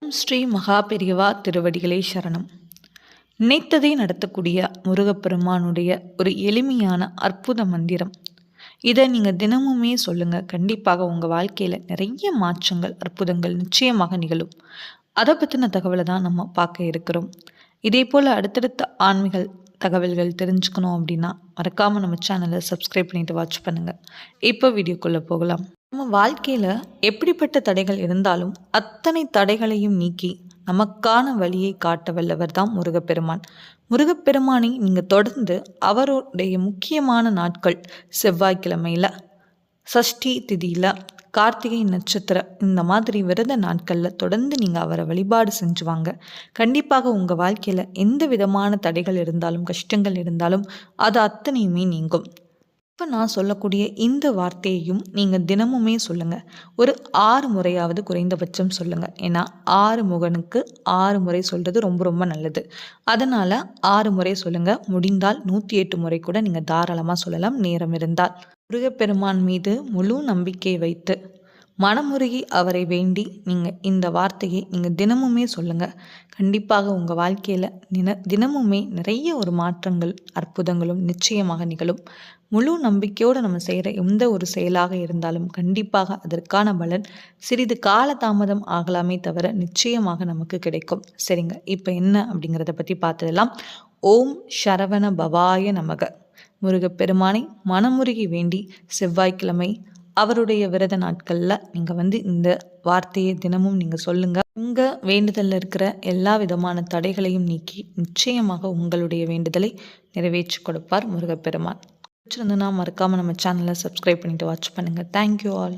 ஓம் ஸ்ரீ மகா பெரியவா திருவடிகளே சரணம். நினைத்ததை நடத்தக்கூடிய முருகப்பெருமானுடைய ஒரு எளிமையான அற்புத மந்திரம். இதை நீங்கள் தினமுமே சொல்லுங்கள். கண்டிப்பாக உங்கள் வாழ்க்கையில் நிறைய மாற்றங்கள், அற்புதங்கள் நிச்சயமாக நிகழும். அதை பற்றின தகவலை தான் நம்ம பார்க்க இருக்கிறோம். இதே போல் அடுத்தடுத்த ஆன்மீக தகவல்கள் தெரிஞ்சுக்கணும் அப்படின்னா மறக்காமல் நம்ம சேனலை சப்ஸ்கிரைப் பண்ணிட்டு வாட்ச் பண்ணுங்கள். இப்போ வீடியோக்குள்ளே போகலாம். நம்ம வாழ்க்கையில் எப்படிப்பட்ட தடைகள் இருந்தாலும் அத்தனை தடைகளையும் நீக்கி நமக்கான வழியை காட்ட வல்லவர் தான் முருகப்பெருமான். முருகப்பெருமானை நீங்கள் தொடர்ந்து அவருடைய முக்கியமான நாட்கள் செவ்வாய்க்கிழமையில், சஷ்டி திதியில், கார்த்திகை நட்சத்திரம் இந்த மாதிரி விரத நாட்களில் தொடர்ந்து நீங்கள் அவரை வழிபாடு செஞ்சு வாங்க. கண்டிப்பாக உங்கள் வாழ்க்கையில் எந்த விதமான தடைகள் இருந்தாலும், கஷ்டங்கள் இருந்தாலும் அது அத்தனையுமே நீங்கும். இப்போ நான் சொல்லக்கூடிய இந்த வார்த்தையையும் நீங்கள் தினமுமே சொல்லுங்கள். ஒரு 6 முறையாவது குறைந்தபட்சம் சொல்லுங்கள். ஏன்னா 6 முகனுக்கு 6 முறை சொல்கிறது ரொம்ப ரொம்ப நல்லது. அதனால் 6 முறை சொல்லுங்கள். முடிந்தால் 108 முறை கூட நீங்கள் தாராளமாக சொல்லலாம், நேரம் இருந்தால். முருகப்பெருமான் மீது முழு நம்பிக்கை வைத்து மனமுருகி அவரை வேண்டி நீங்கள் இந்த வார்த்தையை நீங்கள் தினமுமே சொல்லுங்கள். கண்டிப்பாக உங்கள் வாழ்க்கையில் தினமுமே நிறைய ஒரு மாற்றங்கள், அற்புதங்களும் நிச்சயமாக நிகழும். முழு நம்பிக்கையோடு நம்ம செய்கிற எந்த ஒரு செயலாக இருந்தாலும் கண்டிப்பாக அதற்கான பலன் சிறிது காலதாமதம் ஆகலாமே தவிர நிச்சயமாக நமக்கு கிடைக்கும். சரிங்க, இப்போ என்ன அப்படிங்கிறத பற்றி பார்த்துடலாம். ஓம் சரவண பவாய நமக. முருகப்பெருமானை மனமுருகி வேண்டி செவ்வாய்க்கிழமை அவருடைய விரத நாட்களில் நீங்கள் இந்த வார்த்தையை தினமும் நீங்கள் சொல்லுங்கள். உங்கள் வேண்டுதலில் இருக்கிற எல்லா விதமான தடைகளையும் நீக்கி நிச்சயமாக உங்களுடைய வேண்டுதலை நிறைவேற்றி கொடுப்பார் முருகப்பெருமான். பிடிச்சிருந்ததுன்னா மறக்காமல் நம்ம சேனலை சப்ஸ்கிரைப் பண்ணிவிட்டு வாட்ச் பண்ணுங்கள். Thank you all.